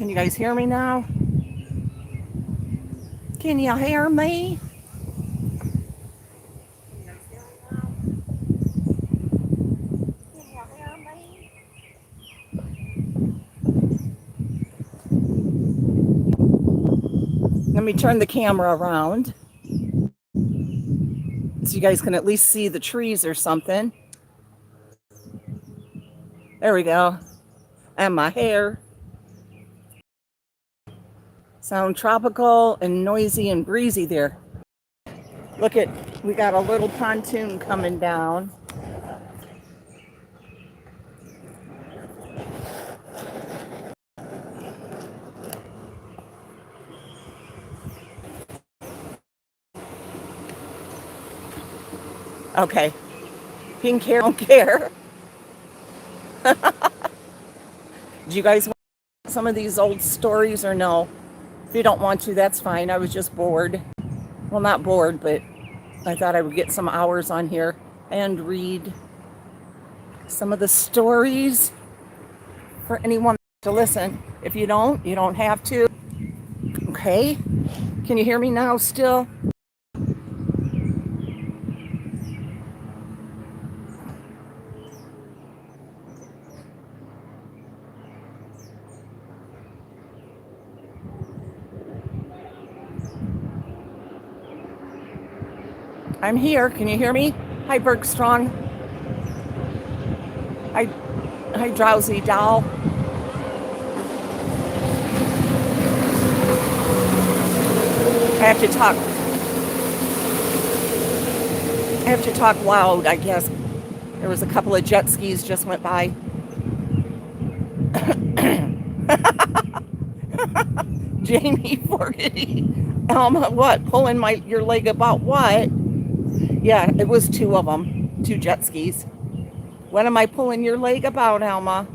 Can you guys hear me now? Can you hear me? Let me turn the camera around so you guys can at least see the trees or something. There we go. And my hair. Sound tropical and noisy and breezy there. Look at, we got a little pontoon coming down. Okay. Pink hair, don't care. Do you guys want some of these old stories or no? If you don't want to, that's fine. I was just bored. Well, not bored, but I thought I would get some hours on here and read some of the stories for anyone to listen. If you don't have to. Okay. Can you hear me now still? I'm here. Can you hear me? Hi, Bergstrong. Hi, Drowsy Doll. I have to talk loud, I guess. There was a couple of jet skis just went by. Jamie Fogarty. What? Pulling your leg about what? Yeah, it was two of them. Two jet skis. What am I pulling your leg about, Alma?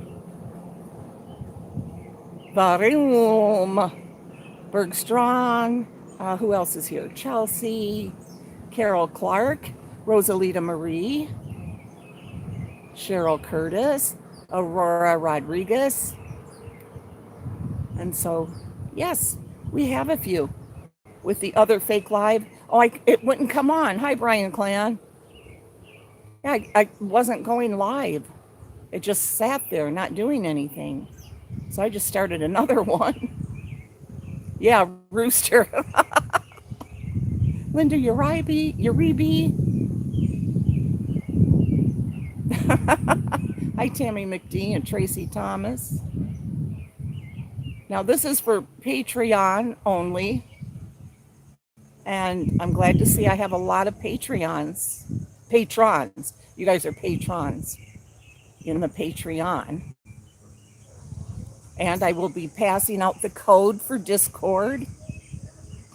Varum. Bergstrong. Who else is here? Chelsea. Carol Clark. Rosalita Marie. Cheryl Curtis. Aurora Rodriguez. And so, yes, we have a few. With the other fake live. Oh, it wouldn't come on. Hi, Brian Clan. Yeah, I wasn't going live. It just sat there not doing anything. So I just started another one. Yeah, Rooster. Linda Uribe. Hi, Tammy McD and Tracy Thomas. Now, this is for Patreon only. And I'm glad to see I have a lot of patrons. You guys are patrons in the Patreon. And I will be passing out the code for Discord.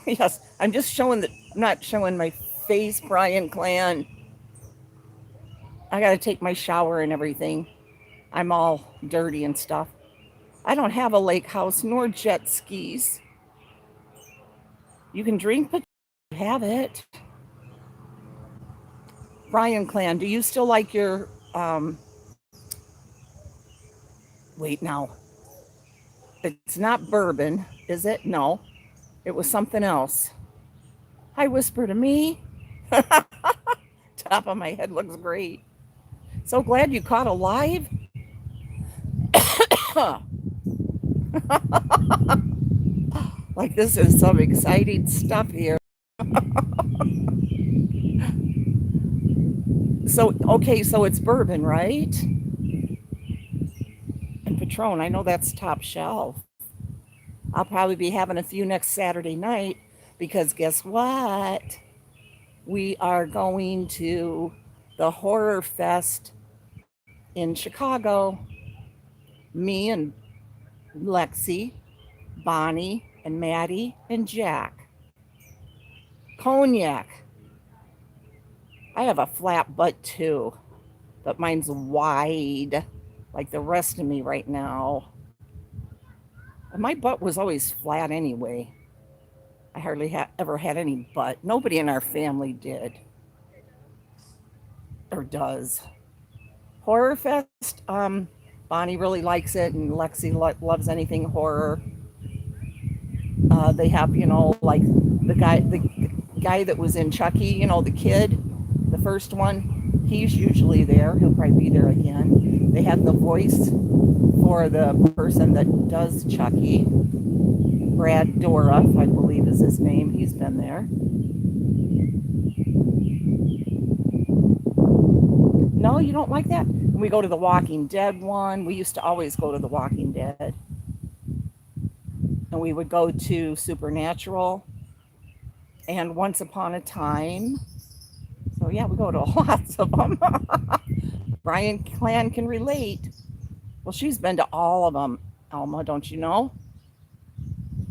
Yes, I'm just showing I'm not showing my face, Brian Clan. I got to take my shower and everything. I'm all dirty and stuff. I don't have a lake house nor jet skis. You can drink, but have it. Brian Clan, do you still like your wait now. It's not bourbon, is it? No. It was something else. Hi, whisper to me. Top of my head looks great. So glad you caught a live. Like this is some exciting stuff here. So, okay, so it's bourbon, right? And Patron, I know that's top shelf. I'll probably be having a few next Saturday night because guess what? We are going to the Horror Fest in Chicago. Me and Lexi, Bonnie, and Maddie, and Jack. Cognac. I have a flat butt too, but mine's wide, like the rest of me right now. And my butt was always flat anyway. I hardly ever had any butt. Nobody in our family did. Or does. Horror Fest, Bonnie really likes it, and Lexi loves anything horror. They have, like the guy that was in Chucky, the kid, the first one. He's usually there. He'll probably be there again. They had the voice for the person that does Chucky, Brad Dourif, I believe is his name. He's been there. No, you don't like that? We go to the Walking Dead one. We used to always go to the Walking Dead. And we would go to Supernatural and Once Upon a Time. So yeah, we go to lots of them. Brian Clan can relate. Well, she's been to all of them, Alma, don't you know?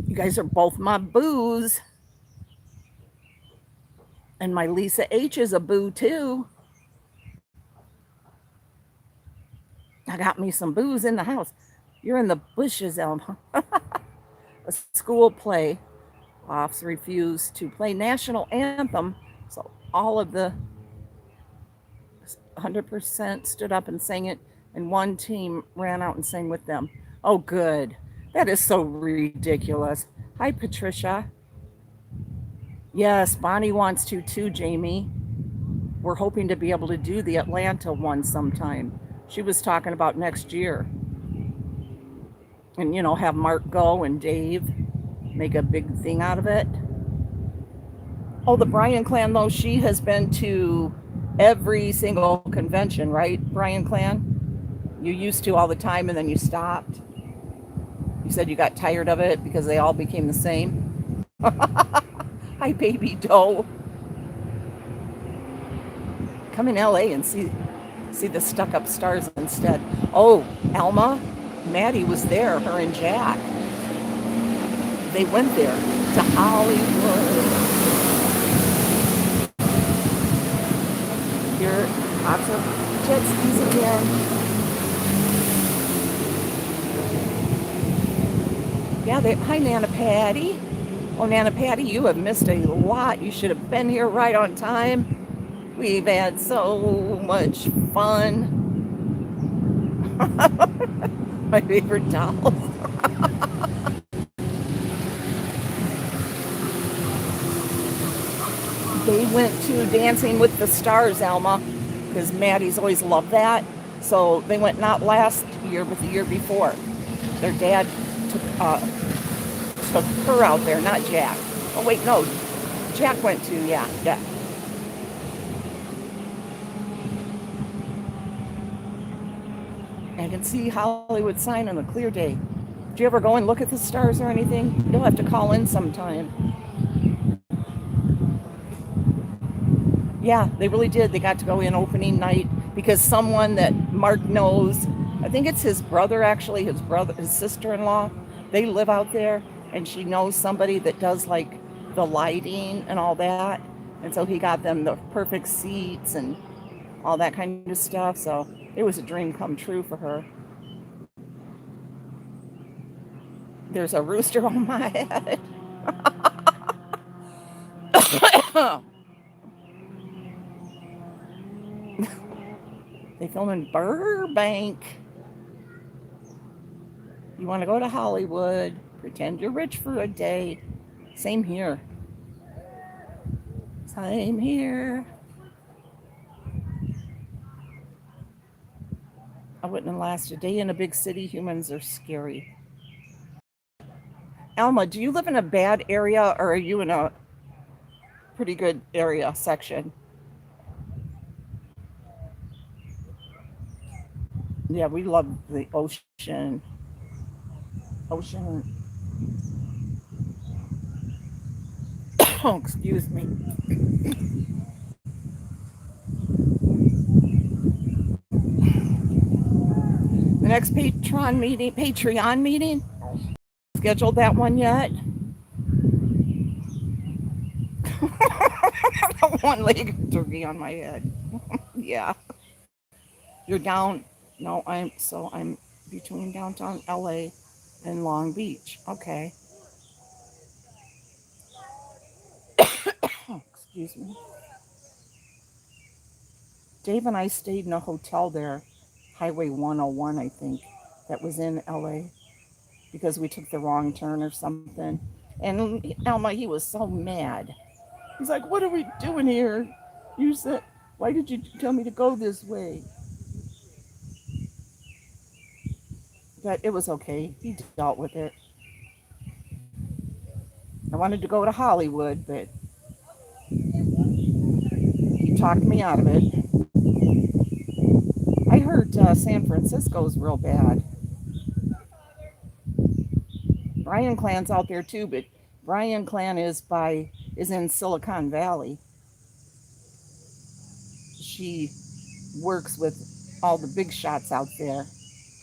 You guys are both my boos. And my Lisa H is a boo too. I got me some booze in the house. You're in the bushes, Alma. A school play. Offs refused to play national anthem, so all of the 100% stood up and sang it, and one team ran out and sang with them. Oh, good. That is so ridiculous. Hi, Patricia. Yes, Bonnie wants to too, Jamie. We're hoping to be able to do the Atlanta one sometime. She was talking about next year. And, have Mark go and Dave make a big thing out of it. Oh, the Bryan Clan, though, she has been to every single convention, right, Bryan Clan? You used to all the time and then you stopped. You said you got tired of it because they all became the same. Hi, baby doe. Come in LA and see the stuck-up stars instead. Oh, Alma, Maddie was there, her and Jack. They went there to Hollywood. Here, lots of jet skis again. Yeah, hi, Nana Patty. Oh, Nana Patty, you have missed a lot. You should have been here right on time. We've had so much fun. My favorite dolls. They went to Dancing with the Stars, Alma, because Maddie's always loved that. So they went not last year, but the year before. Their dad took her out there, not Jack. Oh, wait, no. Jack went to, yeah. I can see Hollywood sign on a clear day. Do you ever go and look at the stars or anything? You'll have to call in sometime. Yeah, they really did. They got to go in opening night because someone that Mark knows, I think it's his brother actually, his sister-in-law, they live out there, and she knows somebody that does like the lighting and all that. And so he got them the perfect seats and all that kind of stuff. So it was a dream come true for her. There's a rooster on my head. They film in Burbank. You want to go to Hollywood, pretend you're rich for a day. Same here. Same here. I wouldn't last a day in a big city. Humans are scary. Alma, do you live in a bad area or are you in a pretty good area section? Yeah, we love the ocean. Oh, excuse me. The next Patreon meeting, scheduled that one yet? One-legged turkey on my head. Yeah. You're down. No, I'm between downtown LA and Long Beach. Okay. Oh, excuse me. Dave and I stayed in a hotel there, Highway 101, I think, that was in LA because we took the wrong turn or something. And Elma, he was so mad. He's like, "What are we doing here? You said, why did you tell me to go this way?" But it was okay. He dealt with it. I wanted to go to Hollywood, but he talked me out of it. I heard San Francisco's real bad. Brian Clan's out there too, but Brian Clan is in Silicon Valley. She works with all the big shots out there.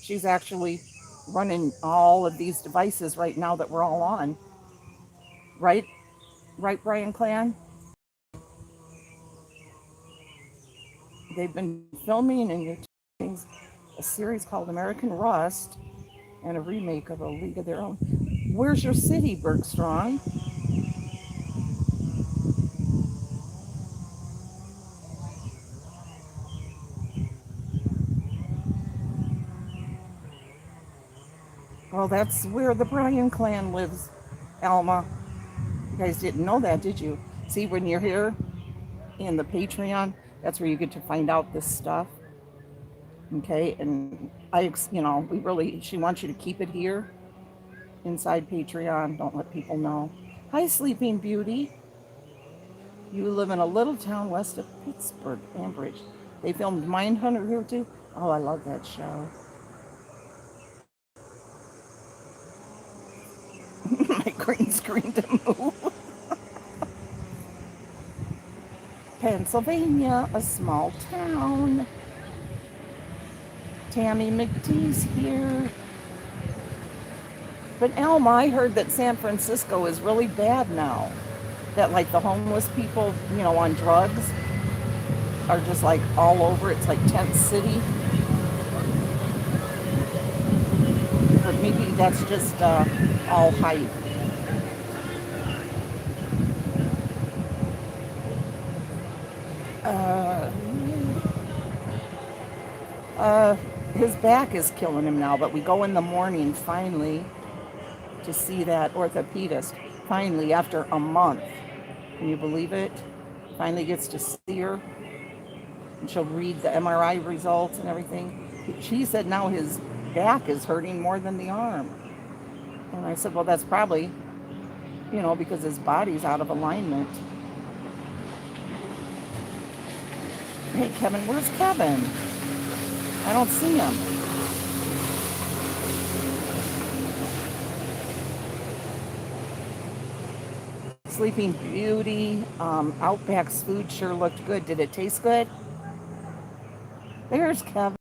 She's actually running all of these devices right now that we're all on. Right? Right, Brian Clan? They've been filming and things a series called American Rust and a remake of A League of Their Own. Where's your city, Bergstrom? Well, that's where the Bryan clan lives, Alma. You guys didn't know that, did you? See, when you're here in the Patreon, that's where you get to find out this stuff. Okay, and we really, she wants you to keep it here inside Patreon. Don't let people know. Hi, Sleeping Beauty. You live in a little town west of Pittsburgh, Ambridge. They filmed Mindhunter here too. Oh, I love that show. My green screen to move. Pennsylvania, a small town. Tammy McTee's here. But Elma, I heard that San Francisco is really bad now. That like the homeless people, on drugs are just like all over. It's like tent city. But maybe that's just all hype. Uh, uh, his back is killing him now, but we go in the morning finally to see that orthopedist. Finally, after a month. Can you believe it? Finally gets to see her. And she'll read the MRI results and everything. She said now his back is hurting more than the arm. And I said, well, that's probably, because his body's out of alignment. Hey, Kevin, where's Kevin? I don't see him. Sleeping Beauty, Outback's food sure looked good. Did it taste good? There's Kevin.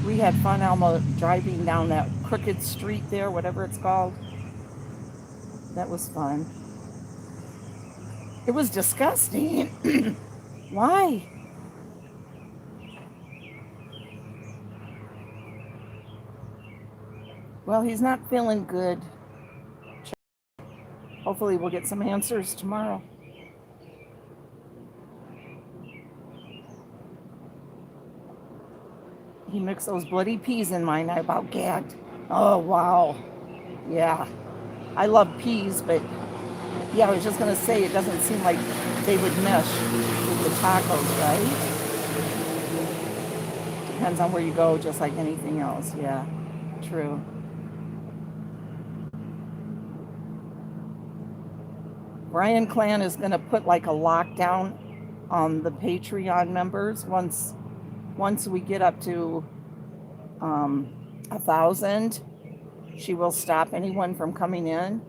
We had fun, Alma, driving down that crooked street there, whatever it's called. That was fun. It was disgusting. Why? Well, he's not feeling good. Hopefully, we'll get some answers tomorrow. He mixed those bloody peas in mine. I about gagged. Oh, wow. Yeah. I love peas, but yeah, I was just going to say it doesn't seem like they would mesh with the tacos, right? Depends on where you go, just like anything else. Yeah, true. Brian Clan is going to put like a lockdown on the Patreon members once we get up to 1,000. She will stop anyone from coming in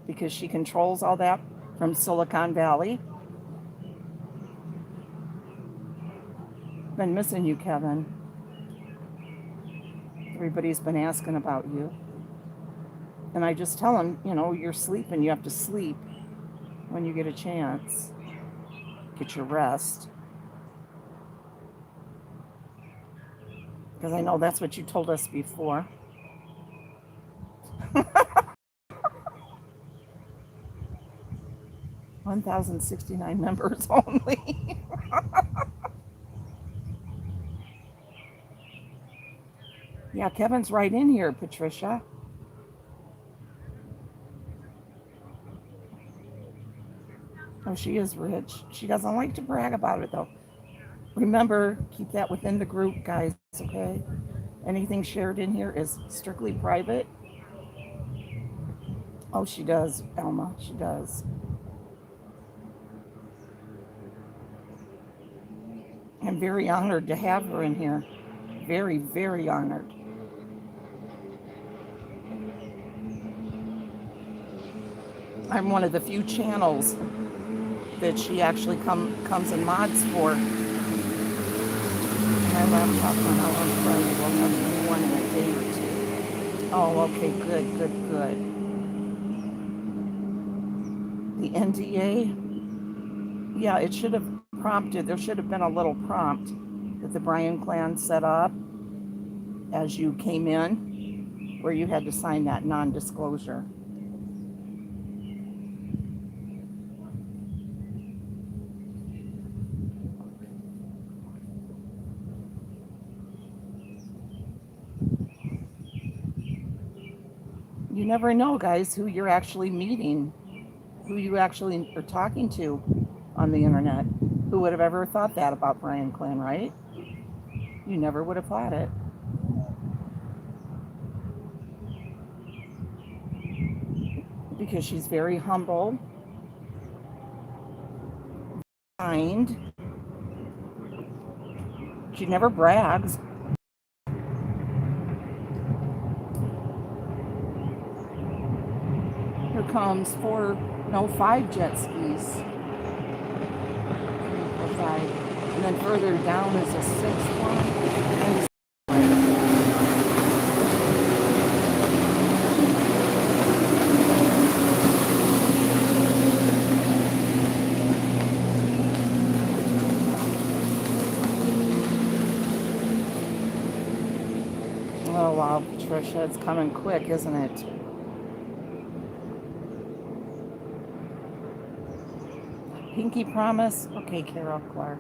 because she controls all that from Silicon Valley. Been missing you, Kevin. Everybody's been asking about you. And I just tell them, you're sleeping. You have to sleep when you get a chance. Get your rest. Because I know that's what you told us before. 1,069 members only. Yeah, Kevin's right in here, Patricia. Oh, she is rich. She doesn't like to brag about it, though. Remember, keep that within the group, guys, okay? Anything shared in here is strictly private. Oh, she does, Elma. She does. I'm very honored to have her in here. Very, very honored. I'm one of the few channels that she actually comes and mods for. My laptop went out on Friday. We'll have a new one in a day or two. Oh, okay, good, good, good. The NDA, yeah, it should have prompted, there should have been a little prompt that the Bryan clan set up as you came in, where you had to sign that non-disclosure. You never know, guys, who you're actually meeting, who you actually are talking to on the internet. Who would have ever thought that about Bryan Clan, right? You never would have thought it. Because she's very humble, kind. She never brags. Here comes five jet skis. 3, 4, 5. And then further down is a sixth one. And oh wow, Trisha, it's coming quick, isn't it? Pinky promise? Okay, Carol Clark.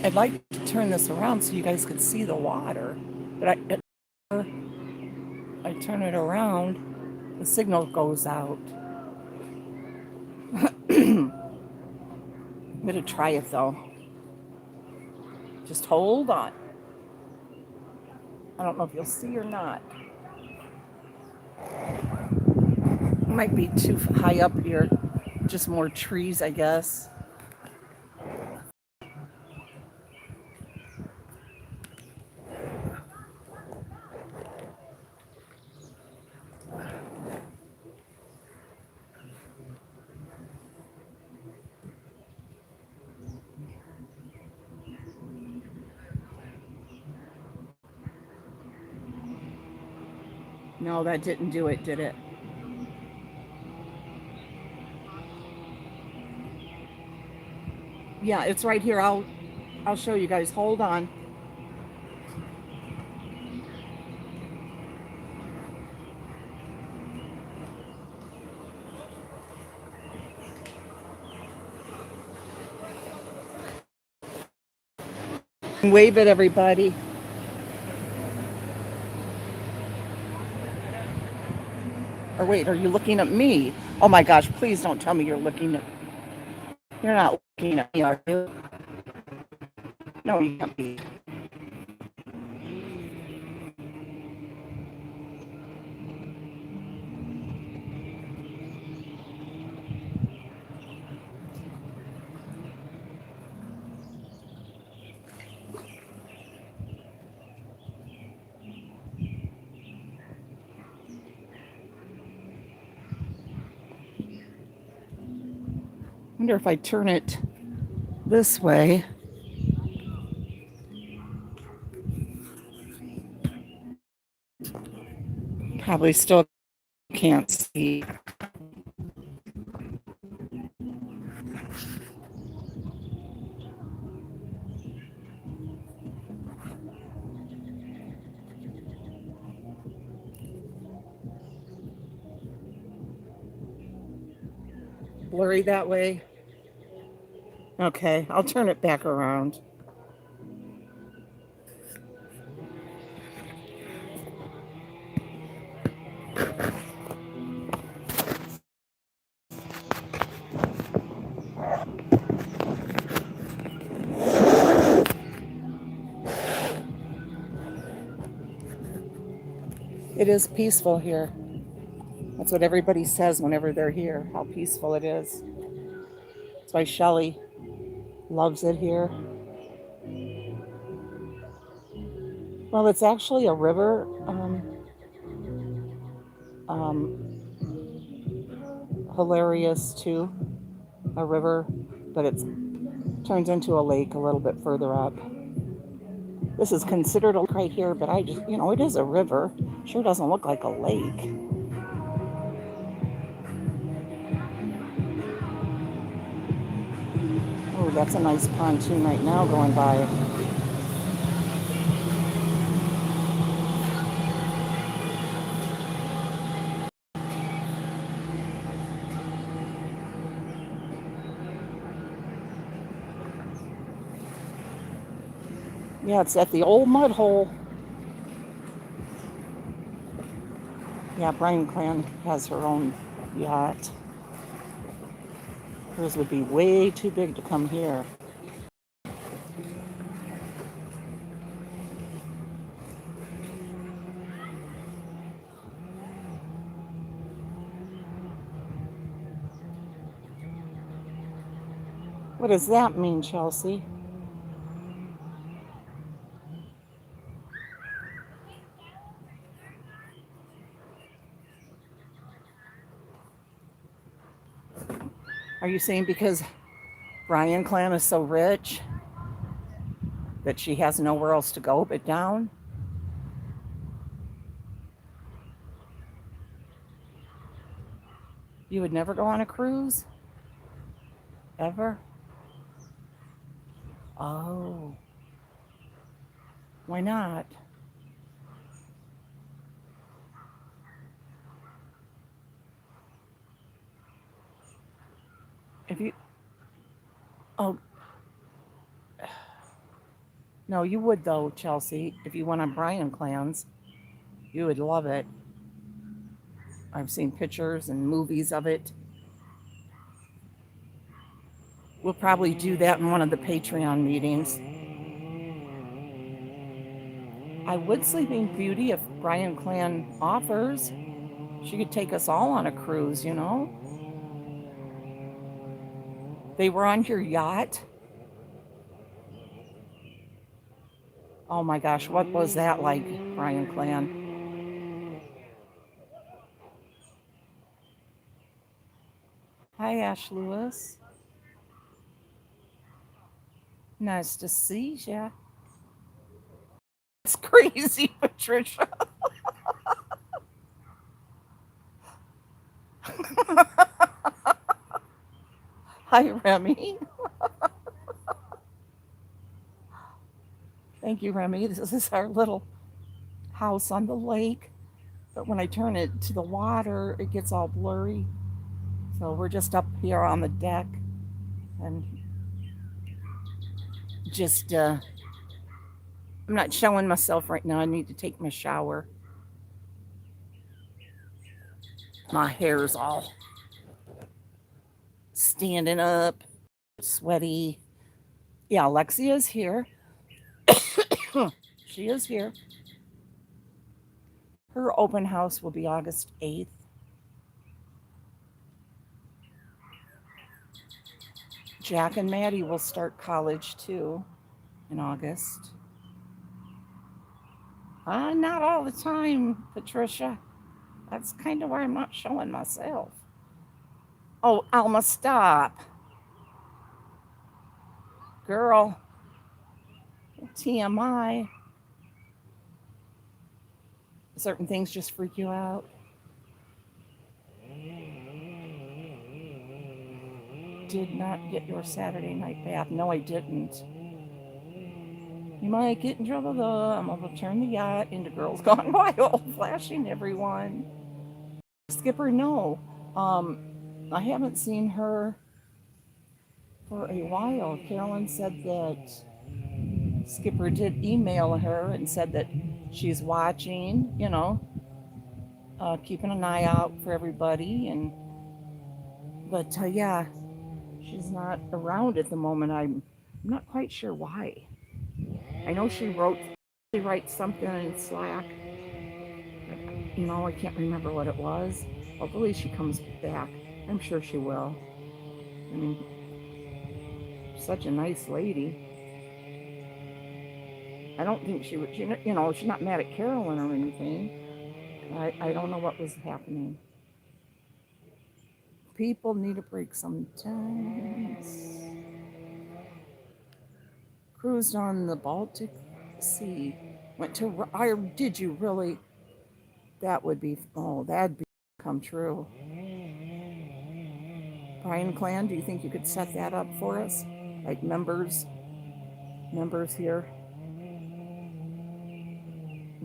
I'd like to turn this around so you guys could see the water, but I turn it around, the signal goes out. I'm gonna try it though. Just hold on. I don't know if you'll see or not. It might be too high up here. Just more trees, I guess. No, that didn't do it, did it? Yeah, it's right here. I'll show you guys. Hold on. Wave at everybody. Or wait, are you looking at me? Oh my gosh, please don't tell me you're looking at. You're not looking at me, are you? No, you can't be. I wonder if I turn it this way. Probably still can't see. blurry that way? Okay, I'll turn it back around. It is peaceful here. That's what everybody says whenever they're here, how peaceful it is. That's why Shelley loves it here. Well, it's actually a river, um, hilarious too, a river, but it turns into a lake a little bit further up. This is considered a lake right here, but I just, it is a river. Sure doesn't look like a lake. Oh, that's a nice pontoon right now going by. Yeah, it's at the old mud hole. Yeah, Brian Clan has her own yacht. Hers would be way too big to come here. What does that mean, Chelsea? Are you saying because Brian Clan is so rich that she has nowhere else to go but down? You would never go on a cruise? Ever? Oh, why not? If you, oh, no, you would though, Chelsea. If you went on Brian Clans, you would love it. I've seen pictures and movies of it. We'll probably do that in one of the Patreon meetings. I would Sleeping Beauty if Brian Clan offers. She could take us all on a cruise. They were on your yacht. Oh my gosh, what was that like, Brian Clan? Hi, Ash Lewis. Nice to see ya. It's crazy, Patricia. Hi, Remy. Thank you, Remy. This is our little house on the lake. But when I turn it to the water, it gets all blurry. So we're just up here on the deck and just, I'm not showing myself right now. I need to take my shower. My hair's all standing up, sweaty. Yeah, Alexia's here. She is here. Her open house will be August 8th. Jack and Maddie will start college too in August. Not all the time, Patricia. That's kind of why I'm not showing myself. Oh, Alma, stop. Girl, TMI. Certain things just freak you out. Did not get your Saturday night bath. No, I didn't. You might get in trouble though. I'm gonna turn the yacht into Girls Gone Wild, flashing everyone. Skipper, no. I haven't seen her for a while. Carolyn said that Skipper did email her and said that she's watching, keeping an eye out for everybody. But yeah, she's not around at the moment. I'm not quite sure why. I know she writes something in Slack. No, I can't remember what it was. Hopefully she comes back. I'm sure she will. I mean, such a nice lady. I don't think she would, she's not mad at Carolyn or anything. I don't know what was happening. People need a break sometimes. Cruised on the Baltic Sea. Went to, did you really? That'd be come true. Brian Clan, do you think you could set that up for us? Like members here,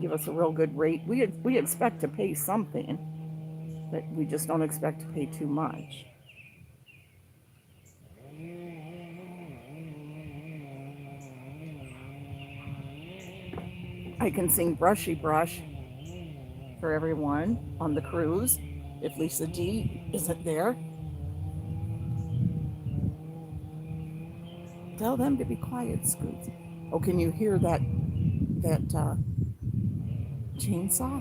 give us a real good rate. We expect to pay something, but we just don't expect to pay too much. I can sing Brushy Brush for everyone on the cruise if Lisa D isn't there. Tell them to be quiet, Scoots. Oh, can you hear that chainsaw?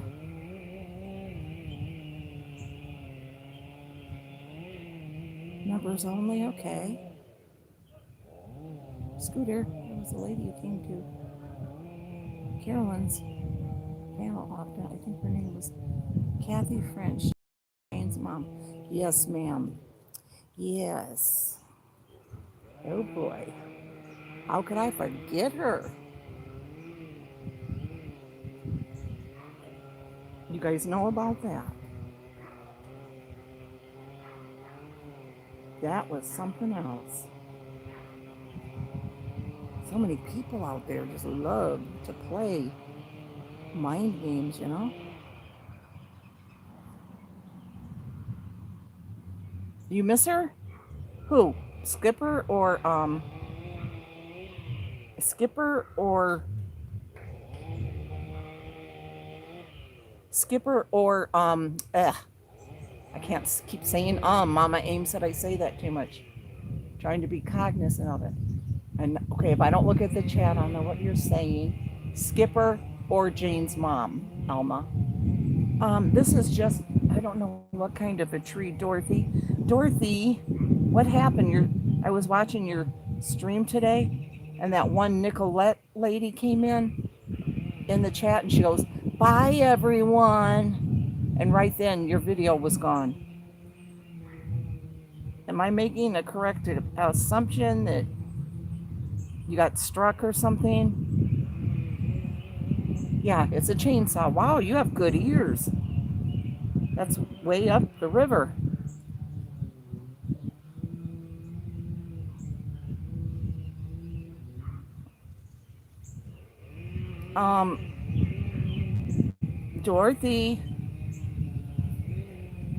Members only, okay. Scooter, there was a lady who came to Carolyn's panel often. I think her name was Kathy French, Jane's mom. Yes, ma'am. Yes. Oh boy. How could I forget her? You guys know about that? That was something else. So many people out there just love to play mind games, You miss her? Who? Skipper or Skipper or Skipper or I can't keep saying Mama Aim said I say that too much. Trying to be cognizant of it. And okay, if I don't look at the chat, I'll know what you're saying. Skipper or Jane's mom, Alma. This is just, I don't know what kind of a tree, Dorothy. Dorothy, what happened? I was watching your stream today, and that one Nicolette lady came in the chat, and she goes, "Bye, everyone." And right then, your video was gone. Am I making a correct assumption that you got struck or something? Yeah, it's a chainsaw. Wow, you have good ears. That's way up the river. Dorothy.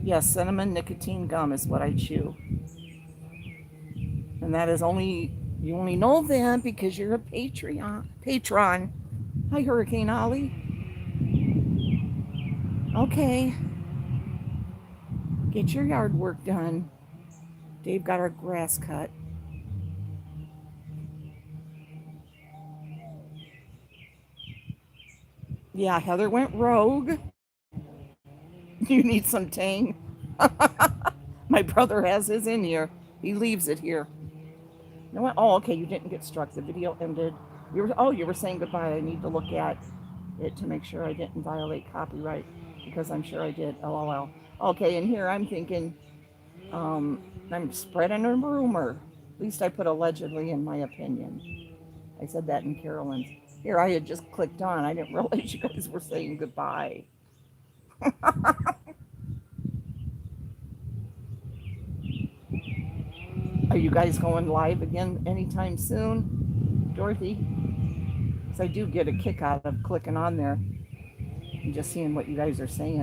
Yes, cinnamon nicotine gum is what I chew. And that is you only know that because you're a patron. Hi, Hurricane Ollie. Okay. Get your yard work done. Dave got our grass cut. Yeah, Heather went rogue. You need some Tang. My brother has his in here. He leaves it here. You know what? Oh, okay, you didn't get struck. The video ended. You were saying goodbye. I need to look at it to make sure I didn't violate copyright, because I'm sure I did. LOL. Okay, and here I'm thinking, I'm spreading a rumor. At least I put allegedly in my opinion. I said that in Carolyn's. Here, I had just clicked on. I didn't realize you guys were saying goodbye. Are you guys going live again anytime soon, Dorothy? Because I do get a kick out of clicking on there and just seeing what you guys are saying.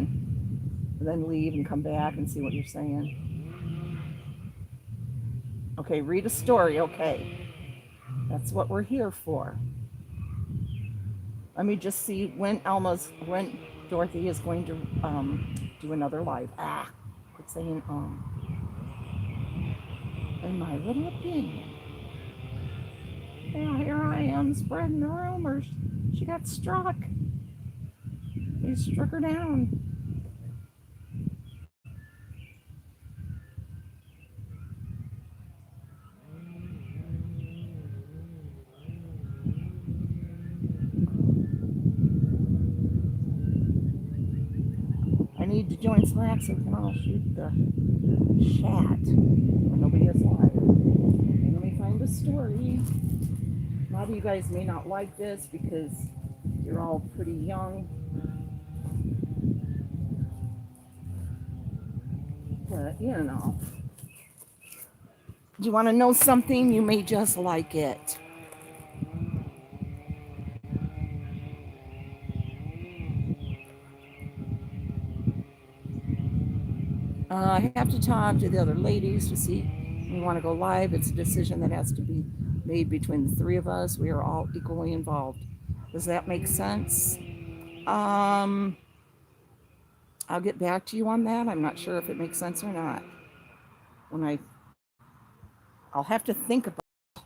And then leave and come back and see what you're saying. Okay, read a story. Okay, that's what we're here for. Let me just see when Dorothy is going to do another live. Quit saying in my little opinion. Yeah, here I am spreading the rumors. She got struck. He struck her down. I need to join Slack so we can all shoot the chat when nobody is live. Okay, let me find the story. A lot of you guys may not like this because you're all pretty young. But, you know, do you want to know something? You may just like it. I have to talk to the other ladies to see if we want to go live. It's a decision that has to be made between the three of us. We are all equally involved. Does that make sense? I'll get back to you on that. I'm not sure if it makes sense or not. I'll have to think about it.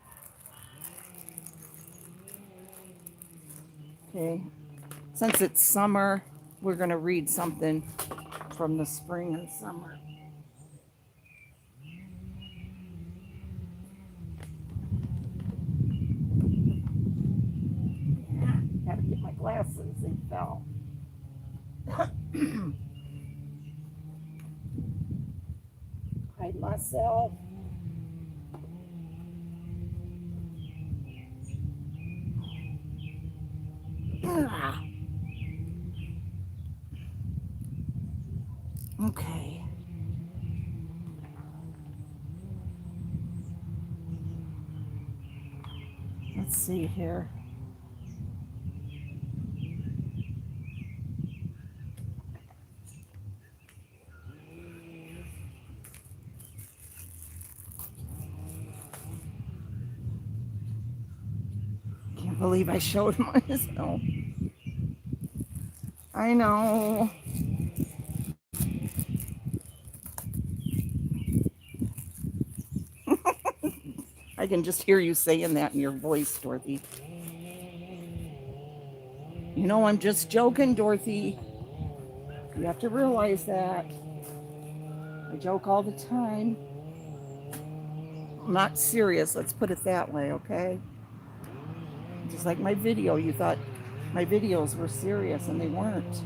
Okay. Since it's summer, we're going to read something from the spring and summer. Had to get my glasses, they fell. Hide myself. Okay. Let's see here. Can't believe I showed myself. I know. I can just hear you saying that in your voice, Dorothy. You know, I'm just joking, Dorothy. You have to realize that. I joke all the time. I'm not serious, let's put it that way, okay? Just like my video, you thought my videos were serious and they weren't.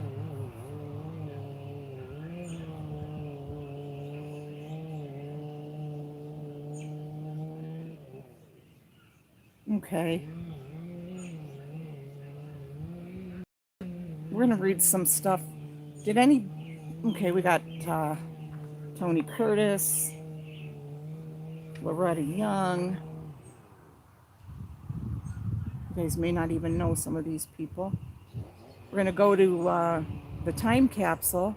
Okay. We're going to read some stuff. Okay, we got Tony Curtis, Loretta Young. You guys may not even know some of these people. We're going to go to the time capsule.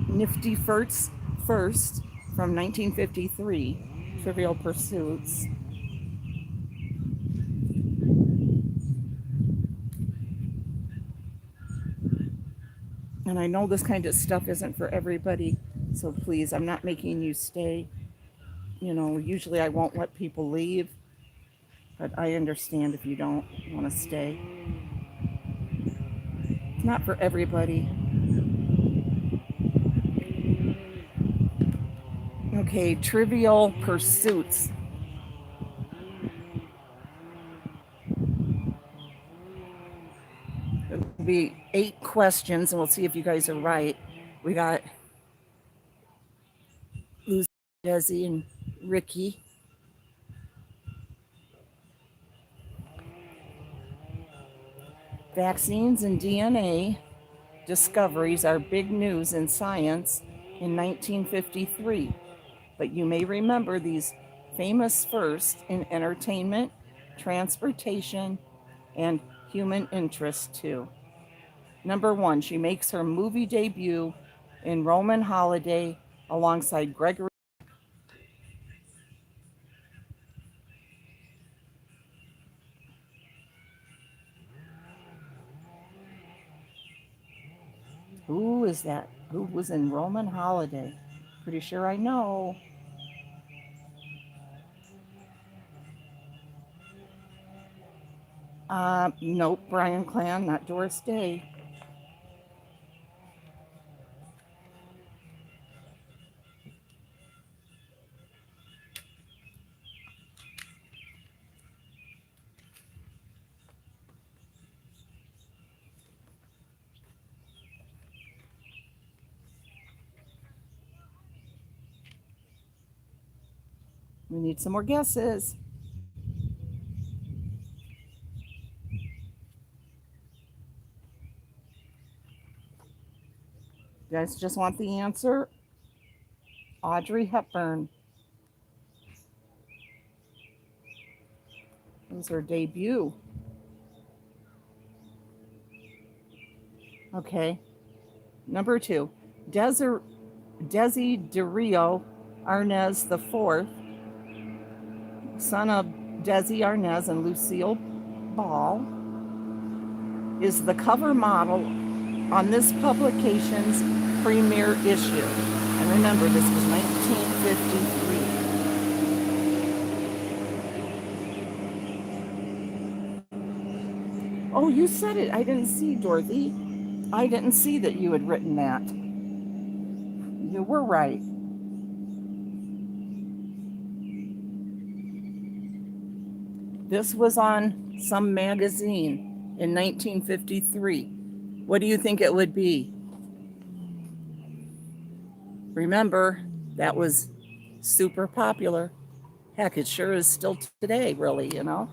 Nifty First from 1953, Trivial Pursuits. And I know this kind of stuff isn't for everybody, so please, I'm not making you stay. You know, usually I won't let people leave, but I understand if you don't want to stay. It's not for everybody. Okay, Trivial Pursuits. It'll be 8 questions, and we'll see if you guys are right. We got Lucy, Desi, and Ricky. Vaccines and DNA discoveries are big news in science in 1953, but you may remember these famous firsts in entertainment, transportation, and human interest too. Number 1, she makes her movie debut in Roman Holiday, alongside Gregory. Who is that? Who was in Roman Holiday? Pretty sure I know. Nope, Brian Clan, not Doris Day. We need some more guesses. You guys just want the answer? Audrey Hepburn. It was her debut. Okay. Number 2. Desi de Rio Arnaz IV, son of Desi Arnaz and Lucille Ball, is the cover model on this publication's premiere issue. And remember, this was 1953. Oh, you said it. I didn't see, Dorothy. I didn't see that you had written that. You were right. This was on some magazine in 1953. What do you think it would be? Remember, that was super popular. Heck, it sure is still today, really, you know?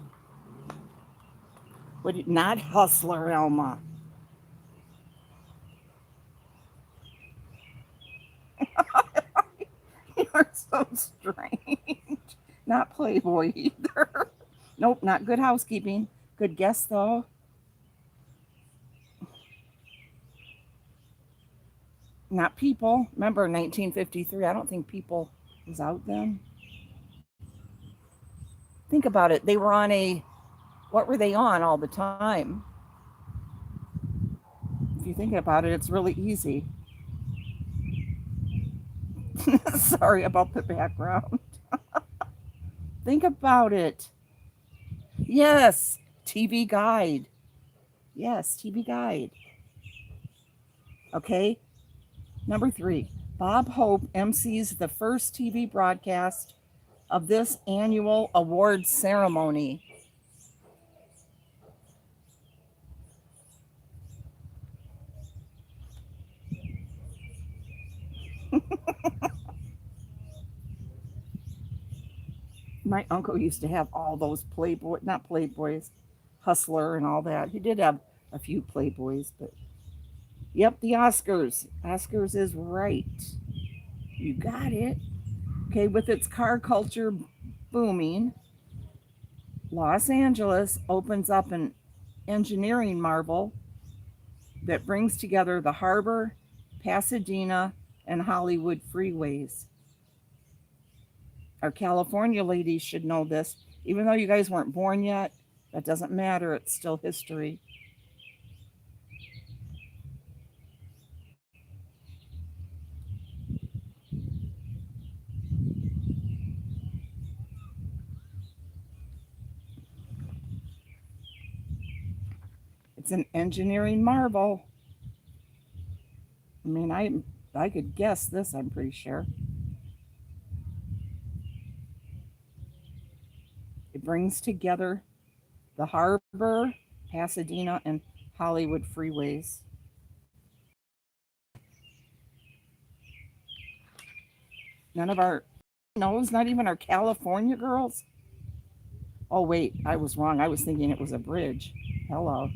Not Hustler, Elma. You're so strange. Not Playboy either. Nope, not Good Housekeeping. Good guess, though. Not People. Remember, 1953. I don't think People was out then. Think about it. They were on what were they on all the time? If you think about it, it's really easy. Sorry about the background. Think about it. Yes, TV Guide. Yes, TV Guide. Okay. Number 3. Bob Hope MCs the first TV broadcast of this annual awards ceremony. My uncle used to have all those not Playboys, Hustler and all that. He did have a few Playboys, but yep, the Oscars. Oscars is right. You got it. Okay, with its car culture booming, Los Angeles opens up an engineering marvel that brings together the harbor, Pasadena, and Hollywood freeways. Our California ladies should know this. Even though you guys weren't born yet, that doesn't matter. It's still history. It's an engineering marvel. I mean, I could guess this, I'm pretty sure. It brings together the harbor, Pasadena, and Hollywood freeways. None of our, no, it's not even our California girls. Oh, wait, I was wrong. I was thinking it was a bridge. Hello.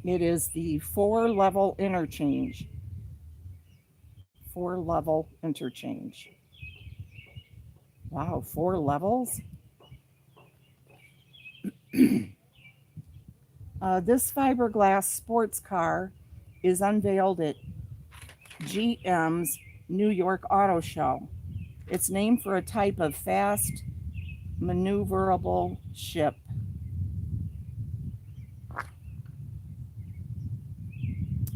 It is the four-level interchange. Four-level interchange. Wow, 4 levels? This fiberglass sports car is unveiled at GM's New York Auto Show. It's named for a type of fast, maneuverable ship.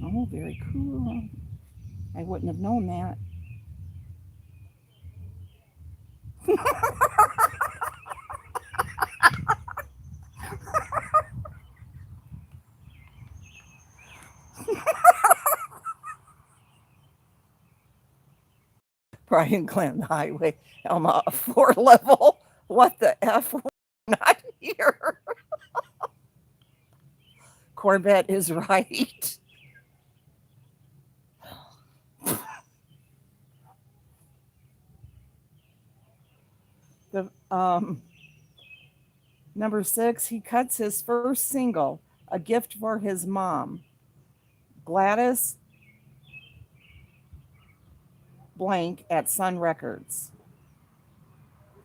Oh, very cool. I wouldn't have known that. Brian Glenn Highway, Elma, 4 level. What the F? We're not here. Corvette is right. The Number 6, he cuts his first single, A Gift for His Mom. Gladys blank at Sun Records.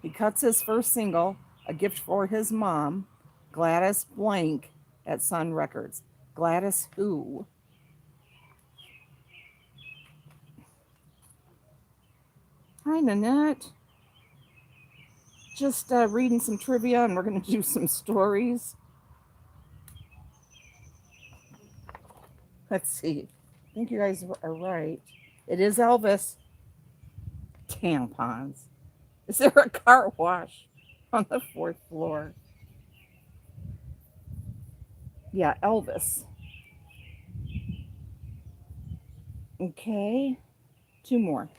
He cuts his first single, A Gift for His Mom. Gladys blank at Sun Records. Gladys who? Hi, Nanette. Just reading some trivia, and we're going to do some stories. Let's see. I think you guys are right. It is Elvis. Tampons. Is there a car wash on the 4th floor? Yeah, Elvis. Okay. 2 more.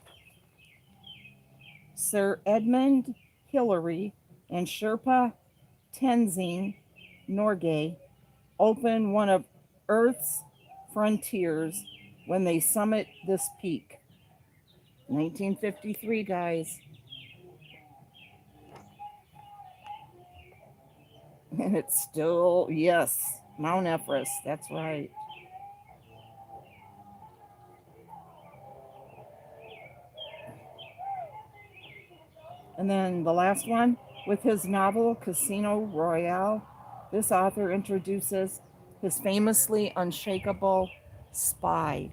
Sir Edmund Hillary and Sherpa Tenzing Norgay open one of Earth's frontiers when they summit this peak. 1953, guys. And it's still, yes, Mount Everest. That's right. And then the last one, with his novel Casino Royale, this author introduces his famously unshakable spy.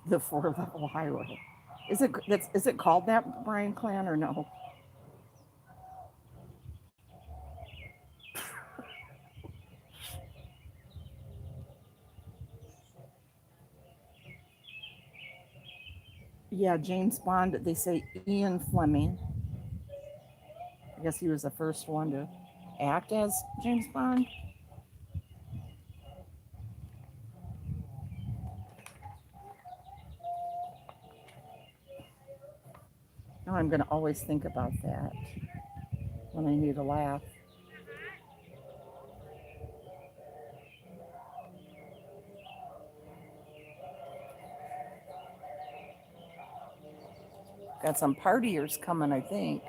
The 4-level highway. Is it called that, Brian Clan, or no? Yeah, James Bond, they say Ian Fleming. I guess he was the first one to act as James Bond. Now I'm going to always think about that when I need a laugh. Got some partiers coming, I think.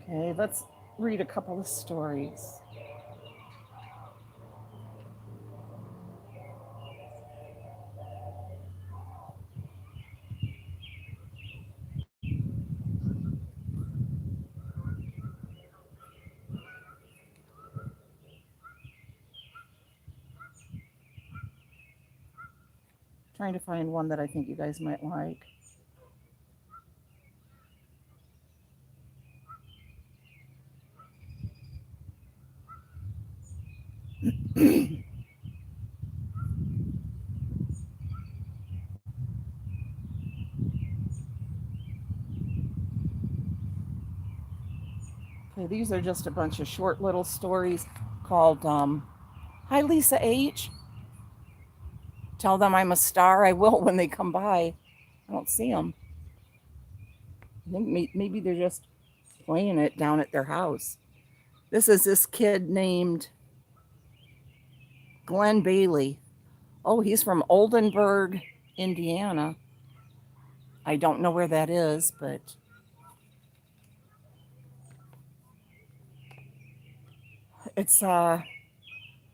Okay, let's read a couple of stories. Trying to find one that I think you guys might like. Okay, these are just a bunch of short little stories called Hi Lisa H. Tell them I'm a star. I will when they come by. I don't see them. I think maybe they're just playing it down at their house. This is this kid named Glenn Bailey. Oh, he's from Oldenburg, Indiana. I don't know where that is, but It's our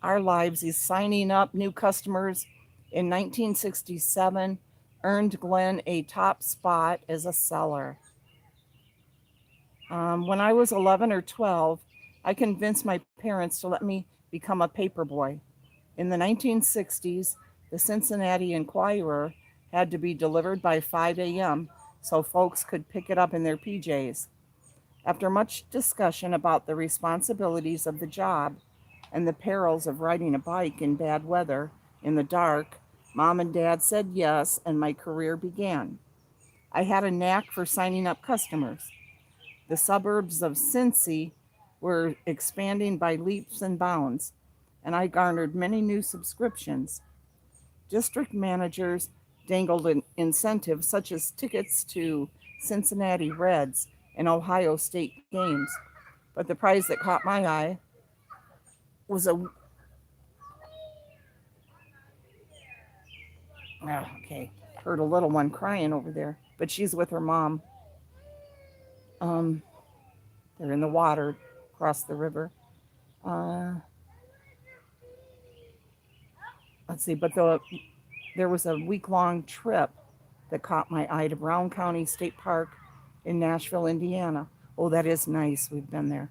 lives. He's signing up new customers. In 1967, earned Glenn a top spot as a seller. When I was 11 or 12, I convinced my parents to let me become a paper boy. In the 1960s, the Cincinnati Enquirer had to be delivered by 5 a.m. so folks could pick it up in their PJs. After much discussion about the responsibilities of the job and the perils of riding a bike in bad weather in the dark, Mom and Dad said yes, and my career began. I had a knack for signing up customers. The suburbs of Cincy were expanding by leaps and bounds, and I garnered many new subscriptions. District managers dangled incentives such as tickets to Cincinnati Reds and Ohio State games, but the prize that caught my eye was a okay. Heard a little one crying over there, but she's with her mom. Um, they're in the water across the river. Uh, let's see, but there was a week-long trip that caught my eye to Brown County State Park in Nashville, Indiana. Oh, that is nice. We've been there.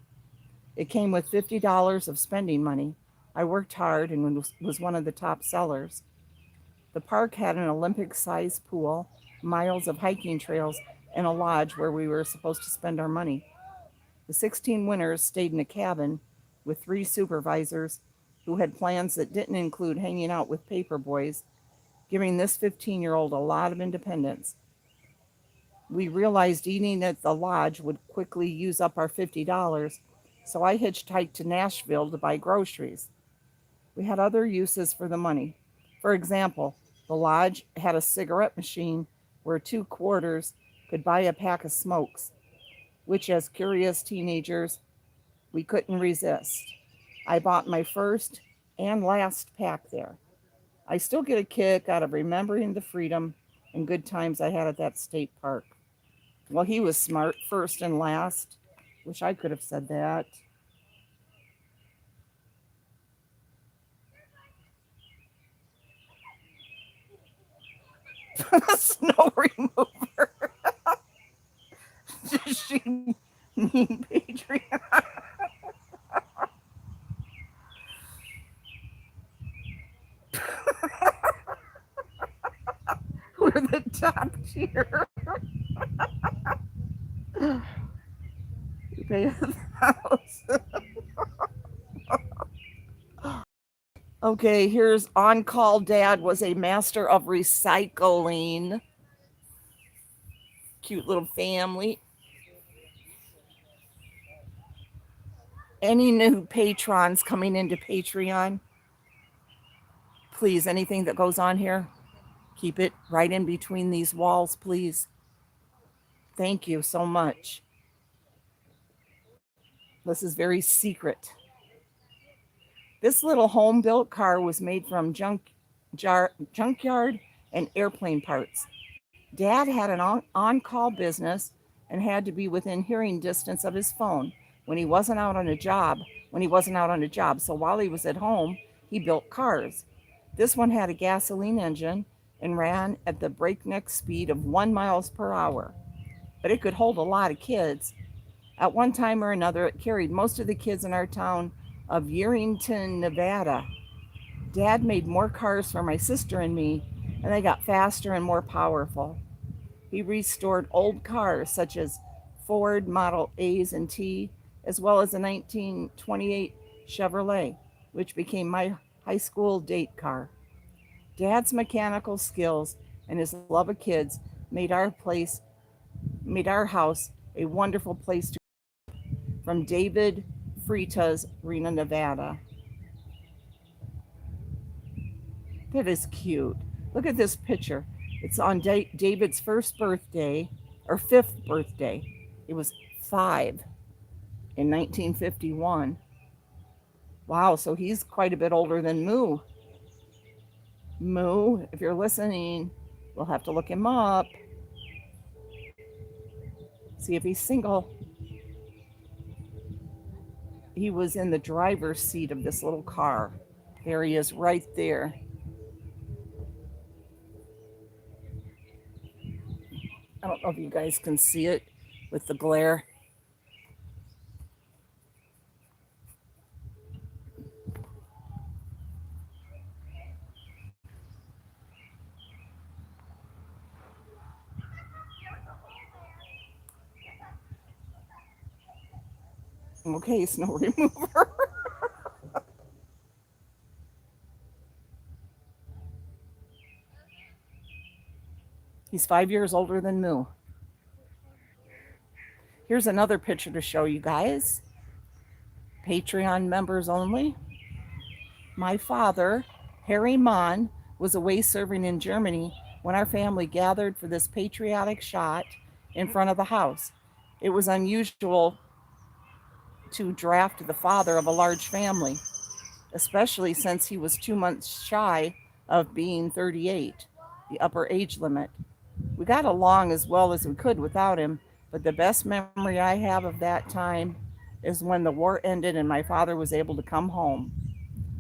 It came with $50 of spending money. I worked hard and was one of the top sellers. The park had an Olympic sized pool, miles of hiking trails, and a lodge where we were supposed to spend our money. The 16 winners stayed in a cabin with 3 supervisors who had plans that didn't include hanging out with paper boys, giving this 15-year-old a lot of independence. We realized eating at the lodge would quickly use up our $50, so I hitchhiked to Nashville to buy groceries. We had other uses for the money. For example, the lodge had a cigarette machine where 2 quarters could buy a pack of smokes, which, as curious teenagers, we couldn't resist. I bought my first and last pack there. I still get a kick out of remembering the freedom and good times I had at that state park. Well, he was smart, first and last. Wish I could have said that. Snow remover. Does she mean Patreon? We're the top tier. We pay 1,000. Okay, here's On Call Dad was a master of recycling. Cute little family. Any new patrons coming into Patreon, please, anything that goes on here, keep it right in between these walls, please. Thank you so much. This is very secret. This little home built car was made from junkyard and airplane parts. Dad had an on call business and had to be within hearing distance of his phone when he wasn't out on a job. So while he was at home, he built cars. This one had a gasoline engine and ran at the breakneck speed of 1 mile per hour, but it could hold a lot of kids. At one time or another, it carried most of the kids in our town of Yerington, Nevada. Dad made more cars for my sister and me, and they got faster and more powerful. He restored old cars such as Ford Model A's and T, as well as a 1928 Chevrolet, which became my high school date car. Dad's mechanical skills and his love of kids made our house a wonderful place to. From David Fritas, Reno, Nevada. That is cute. Look at this picture. It's on David's first birthday, or fifth birthday. It was 5 in 1951. Wow, so he's quite a bit older than Moo. Moo, if you're listening, we'll have to look him up. See if he's single. he was in the driver's seat of this little car. There he is right there. I don't know if you guys can see it with the glare. Okay, snow remover. He's 5 years older than Moo. Here's another picture to show you guys. Patreon members only. My father, Harry Mann, was away serving in Germany when our family gathered for this patriotic shot in front of the house. It was unusual to draft the father of a large family, especially since he was 2 months shy of being 38, the upper age limit. We got along as well as we could without him, but the best memory I have of that time is when the war ended and my father was able to come home.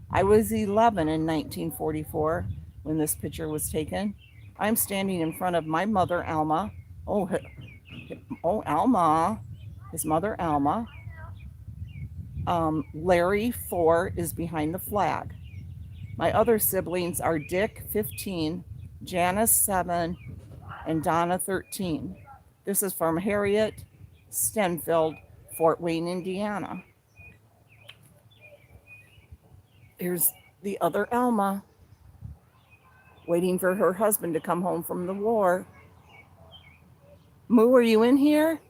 I was 11 in 1944 when this picture was taken. I'm standing in front of my mother, Alma. Alma, his mother, Alma. Larry, 4, is behind the flag. My other siblings are Dick, 15, Janice, 7, and Donna, 13. This is from Harriet Stenfield, Fort Wayne, Indiana. Here's the other Alma, waiting for her husband to come home from the war. Moo, are you in here?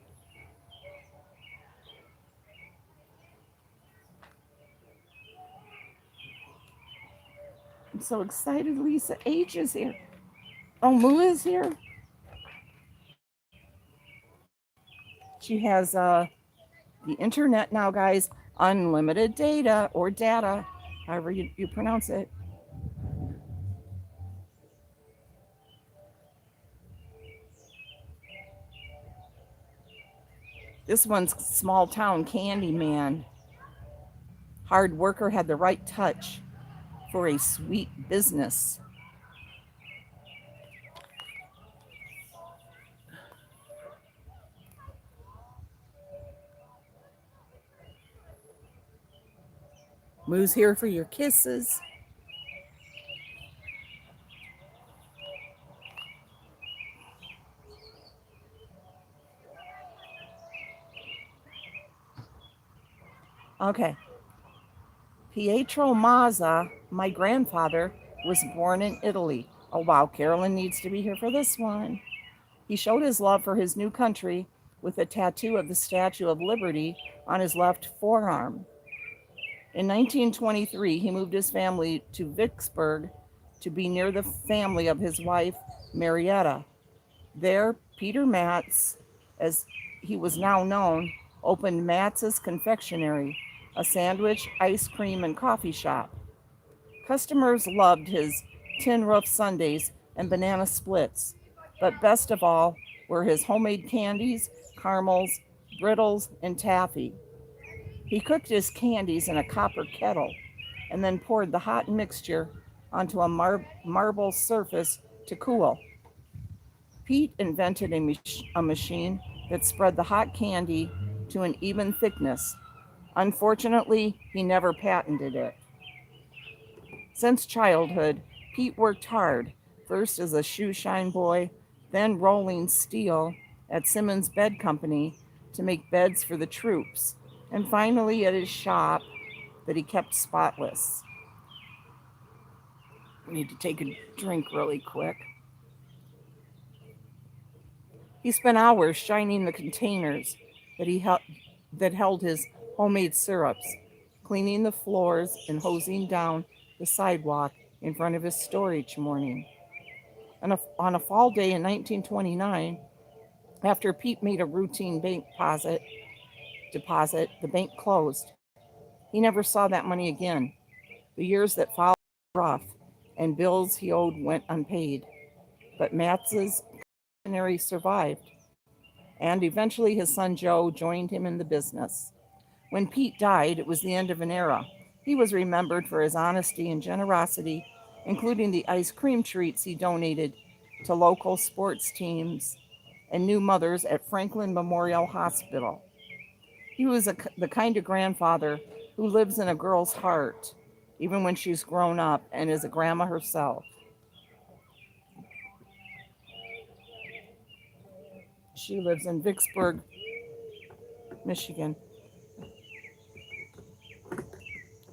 I'm so excited Lisa H is here. Oh, Moo is here? She has the internet now, guys. Unlimited data or data, however you pronounce it. This one's small town candy man. Hard worker, had the right touch for a sweet business. Moo's here for your kisses. Okay. Pietro Mazza, my grandfather, was born in Italy. Oh, wow, Carolyn needs to be here for this one. He showed his love for his new country with a tattoo of the Statue of Liberty on his left forearm. In 1923, he moved his family to Vicksburg to be near the family of his wife, Marietta. There, Peter Matz, as he was now known, opened Matz's Confectionery, a sandwich, ice cream, and coffee shop. Customers loved his tin roof sundaes and banana splits, but best of all were his homemade candies, caramels, brittles, and taffy. He cooked his candies in a copper kettle and then poured the hot mixture onto a marble surface to cool. Pete invented a machine that spread the hot candy to an even thickness. Unfortunately, he never patented it. Since childhood, Pete worked hard, first as a shoe shine boy, then rolling steel at Simmons Bed Company to make beds for the troops, and finally at his shop that he kept spotless. I need to take a drink really quick. He spent hours shining the containers that held his homemade syrups, cleaning the floors and hosing down the sidewalk in front of his store each morning. And on a fall day in 1929, after Pete made a routine bank deposit, the bank closed. He never saw that money again. The years that followed were rough, and bills he owed went unpaid. But Matz's confectionery survived, and eventually his son Joe joined him in the business. When Pete died, it was the end of an era. He was remembered for his honesty and generosity, including the ice cream treats he donated to local sports teams and new mothers at Franklin Memorial Hospital. He was the kind of grandfather who lives in a girl's heart, even when she's grown up and is a grandma herself. She lives in Vicksburg, Michigan.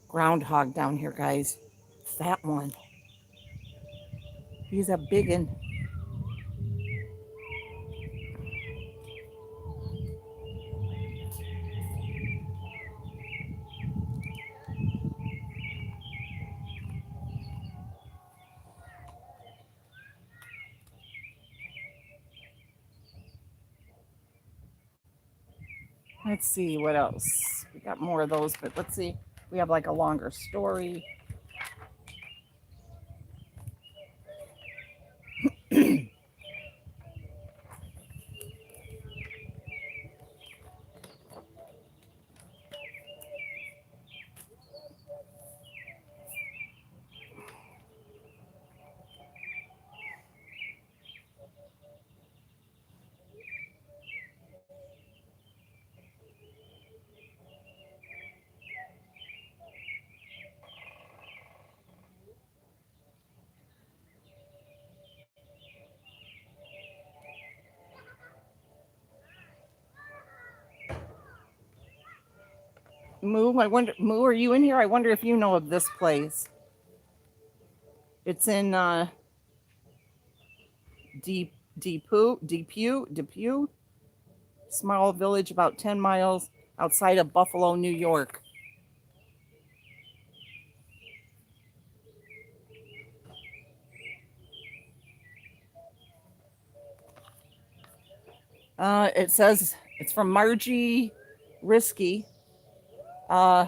Groundhog down here, guys. Fat one. He's a big one. Let's see what else. We got more of those, but let's see. We have like a longer story. Moo, I wonder, Moo, are you in here? I wonder if you know of this place. It's in Depew, small village about 10 miles outside of Buffalo, New York. It says it's from Margie Risky. Uh,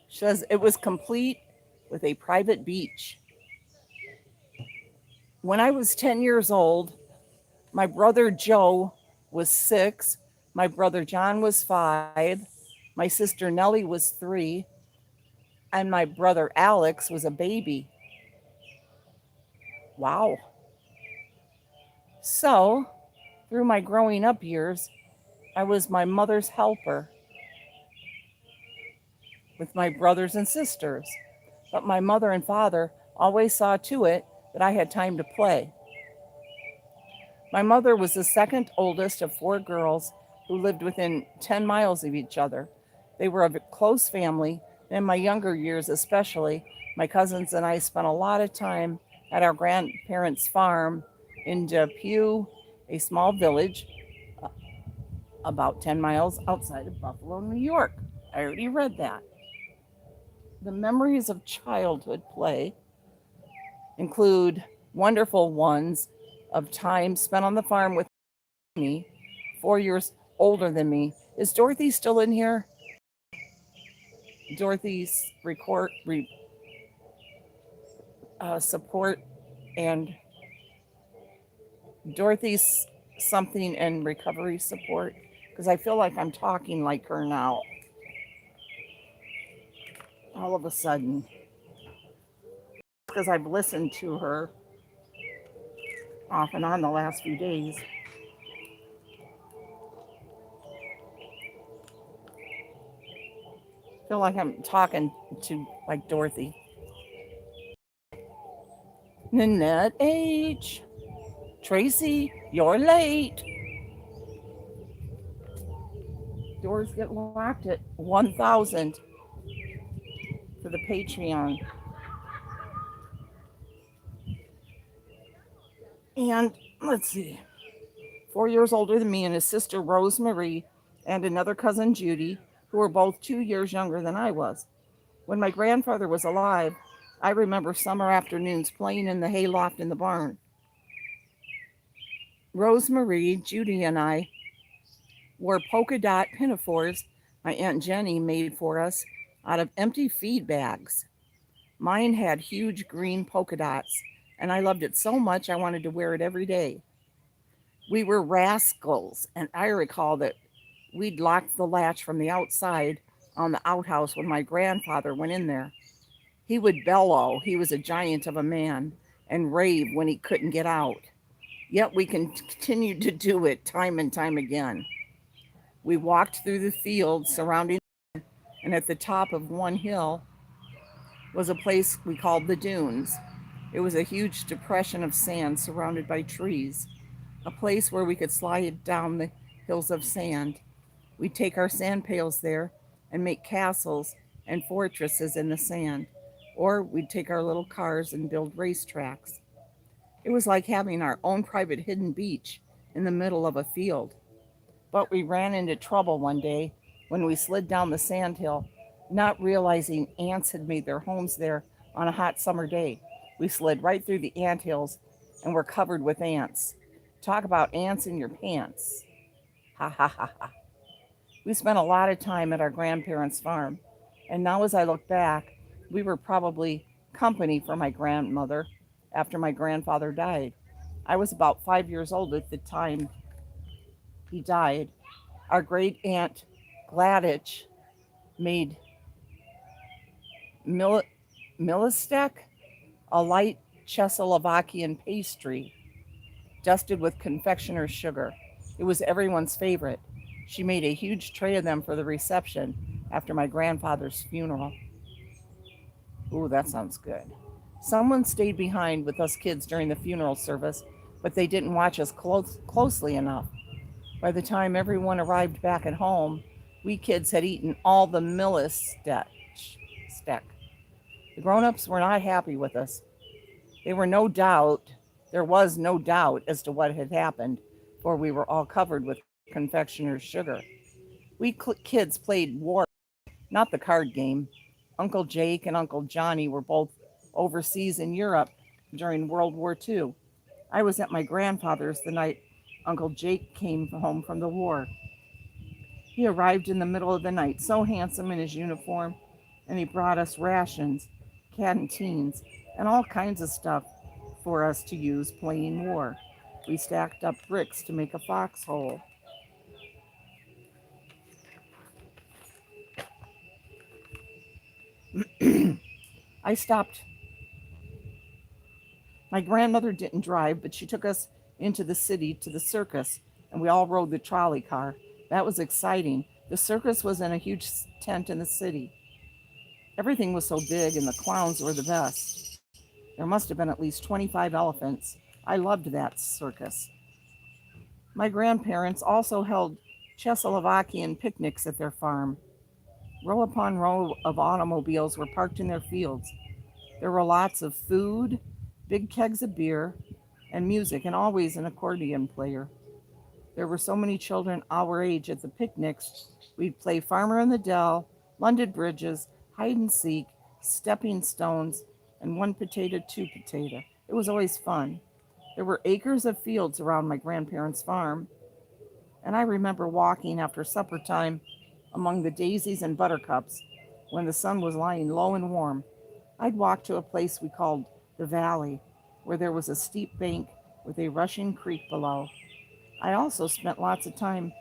says it was complete with a private beach. When I was 10 years old, my brother Joe was 6, my brother John was 5, my sister Nellie was 3, and my brother Alex was a baby. Wow. So, through my growing up years, I was my mother's helper with my brothers and sisters. But my mother and father always saw to it that I had time to play. My mother was the second oldest of 4 girls who lived within 10 miles of each other. They were a close family, and in my younger years especially, my cousins and I spent a lot of time at our grandparents' farm in Depew, a small village about 10 miles outside of Buffalo, New York. I already read that. The memories of childhood play include wonderful ones of time spent on the farm with me, 4 years older than me. Is Dorothy still in here? Dorothy's support and Dorothy's something and recovery support, because I feel like I'm talking like her now all of a sudden, because I've listened to her off and on the last few days. I feel like I'm talking to like Dorothy. Nanette H. Tracy, you're late. Doors get locked at 1,000 for the Patreon. And let's see, 4 years older than me and his sister Rosemary and another cousin Judy, who were both 2 years younger than I was. When my grandfather was alive, I remember summer afternoons playing in the hayloft in the barn. Rosemary, Judy, and I wore polka dot pinafores my Aunt Jenny made for us out of empty feed bags. Mine had huge green polka dots, and I loved it so much I wanted to wear it every day. We were rascals, and I recall that we'd lock the latch from the outside on the outhouse when my grandfather went in there. He would bellow, he was a giant of a man, and rave when he couldn't get out. Yet we continued to do it time and time again. We walked through the fields surrounding, and at the top of one hill was a place we called the Dunes. It was a huge depression of sand surrounded by trees, a place where we could slide down the hills of sand. We'd take our sand pails there and make castles and fortresses in the sand, or we'd take our little cars and build racetracks. It was like having our own private hidden beach in the middle of a field. But we ran into trouble one day when we slid down the sand hill, not realizing ants had made their homes there on a hot summer day. We slid right through the ant hills and were covered with ants. Talk about ants in your pants. Ha ha ha ha. We spent a lot of time at our grandparents' farm, and now as I look back, we were probably company for my grandmother after my grandfather died. I was about 5 years old at the time he died. Our great aunt Gladych made mil- milistek, a light Czechoslovakian pastry dusted with confectioner's sugar. It was everyone's favorite. She made a huge tray of them for the reception after my grandfather's funeral. Ooh, that sounds good. Someone stayed behind with us kids during the funeral service, but they didn't watch us closely enough. By the time everyone arrived back at home, we kids had eaten all the steak. The grown-ups were not happy with us. They were no doubt, there was no doubt as to what had happened, for we were all covered with confectioner's sugar. We kids played war, not the card game. Uncle Jake and Uncle Johnny were both overseas in Europe during World War II. I was at my grandfather's the night Uncle Jake came home from the war. He arrived in the middle of the night, so handsome in his uniform, and he brought us rations, canteens, and all kinds of stuff for us to use playing war. We stacked up bricks to make a foxhole. I stopped. My grandmother didn't drive, but she took us into the city to the circus, and we all rode the trolley car. That was exciting. The circus was in a huge tent in the city. Everything was so big, and the clowns were the best. There must have been at least 25 elephants. I loved that circus. My grandparents also held Czechoslovakian picnics at their farm. Row upon row of automobiles were parked in their fields. There were lots of food, big kegs of beer, and music, and always an accordion player. There were so many children our age at the picnics. We'd play Farmer in the Dell, London Bridges, hide and seek, stepping stones, and one potato, two potato. It was always fun. There were acres of fields around my grandparents' farm, and I remember walking after supper time among the daisies and buttercups when the sun was lying low and warm. I'd walk to a place we called the valley, where there was a steep bank with a rushing creek below. I also spent lots of time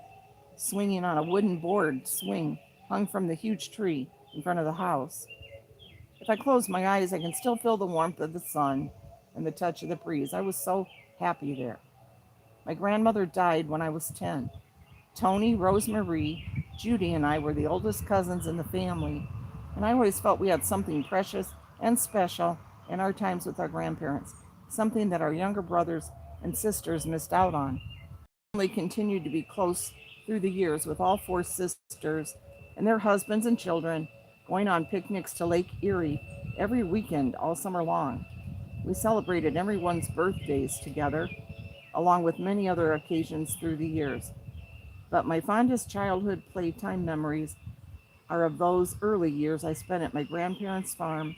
swinging on a wooden board swing hung from the huge tree in front of the house. If I close my eyes, I can still feel the warmth of the sun and the touch of the breeze. I was so happy there. My grandmother died when I was 10. Tony, Rosemarie, Judy, and I were the oldest cousins in the family, and I always felt we had something precious and special in our times with our grandparents, something that our younger brothers and sisters missed out on. Family continued to be close through the years with all four sisters and their husbands and children going on picnics to Lake Erie every weekend all summer long. We celebrated everyone's birthdays together, along with many other occasions through the years. But my fondest childhood playtime memories are of those early years I spent at my grandparents' farm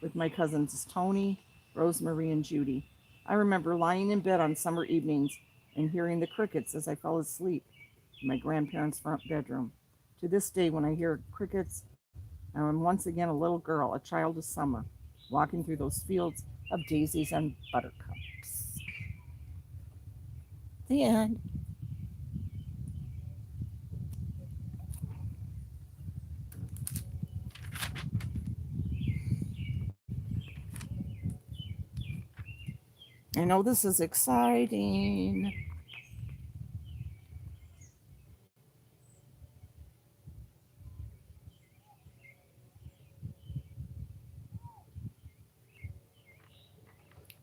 with my cousins Tony, Rosemary, and Judy. I remember lying in bed on summer evenings and hearing the crickets as I fell asleep in my grandparents' front bedroom. To this day, when I hear crickets, I am once again a little girl, a child of summer, walking through those fields of daisies and buttercups. The end. I know this is exciting.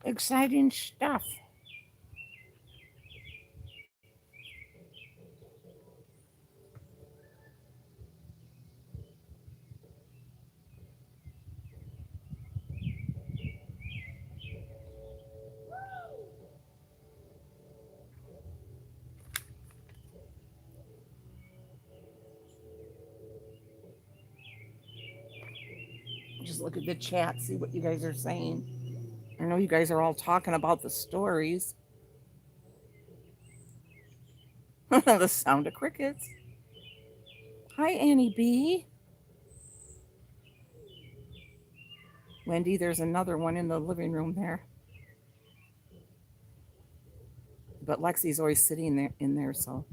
Exciting stuff. Just look at the chat, see what you guys are saying. I know you guys are all talking about the stories. The sound of crickets. Hi, Annie B. Wendy, there's another one in the living room there. But Lexi's always sitting there in there, so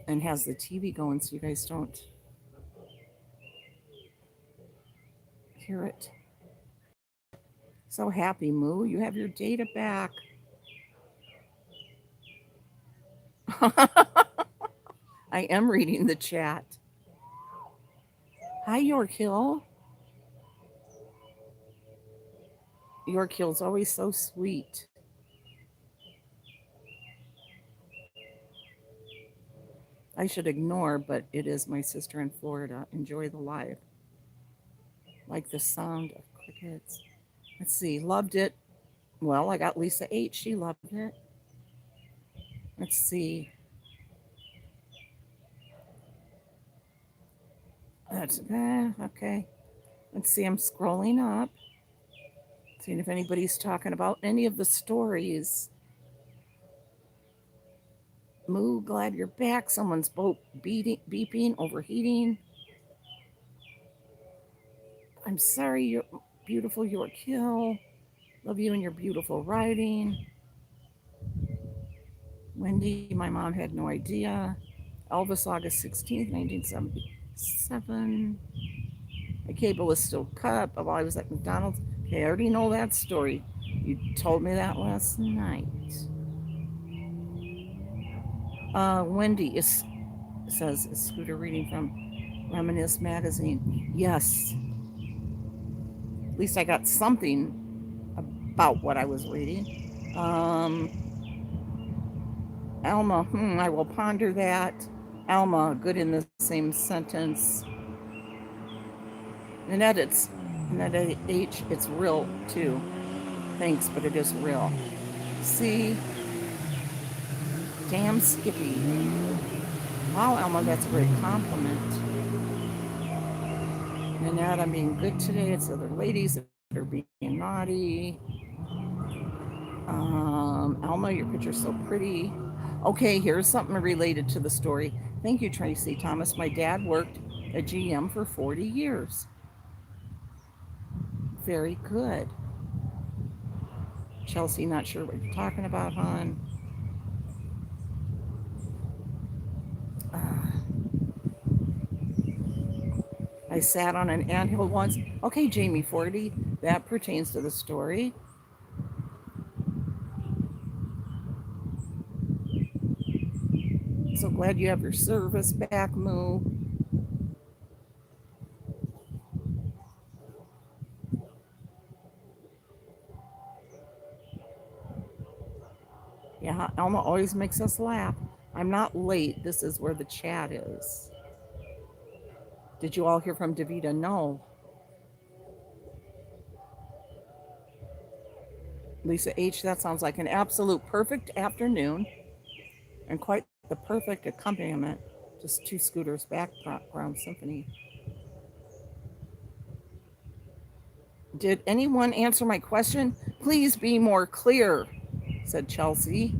and has the TV going so you guys don't hear it. So happy, Moo. You have your data back. I am reading the chat. Hi, York Hill. York Hill's always so sweet. I should ignore, but it is my sister in Florida. Enjoy the live. Like the sound of crickets. Let's see. Loved it. Well, I got Lisa H. She loved it. Let's see. That's okay. Let's see. I'm scrolling up, seeing if anybody's talking about any of the stories. Moo, glad you're back. Someone's boat beeping, overheating. I'm sorry, you're beautiful York Hill. Love you and your beautiful writing. Wendy, my mom had no idea. Elvis, August 16th, 1977. My cable was still cut, but while I was at McDonald's. Okay, I already know that story. You told me that last night. Wendy says, is Scooter reading from Reminisce magazine? Yes. At least I got something about what I was reading. Alma, I will ponder that. Alma, good in the same sentence. Annette, Annette H, it's real too. Thanks, but it is real. See? Damn Skippy. Wow, Alma, that's a great compliment. Annette, I'm being good today. It's the other ladies that are being naughty. Alma, your picture's so pretty. Okay, here's something related to the story. Thank you, Tracy Thomas. My dad worked at GM for 40 years. Very good. Chelsea, not sure what you're talking about, hon. I sat on an anthill once. Okay, Jamie 40, that pertains to the story. So glad you have your service back, Moo. Yeah, Elma always makes us laugh. I'm not late. This is where the chat is. Did you all hear from Davita? No. Lisa H, that sounds like an absolute perfect afternoon and quite the perfect accompaniment. Just two scooters background symphony. Did anyone answer my question? Please be more clear, said Chelsea.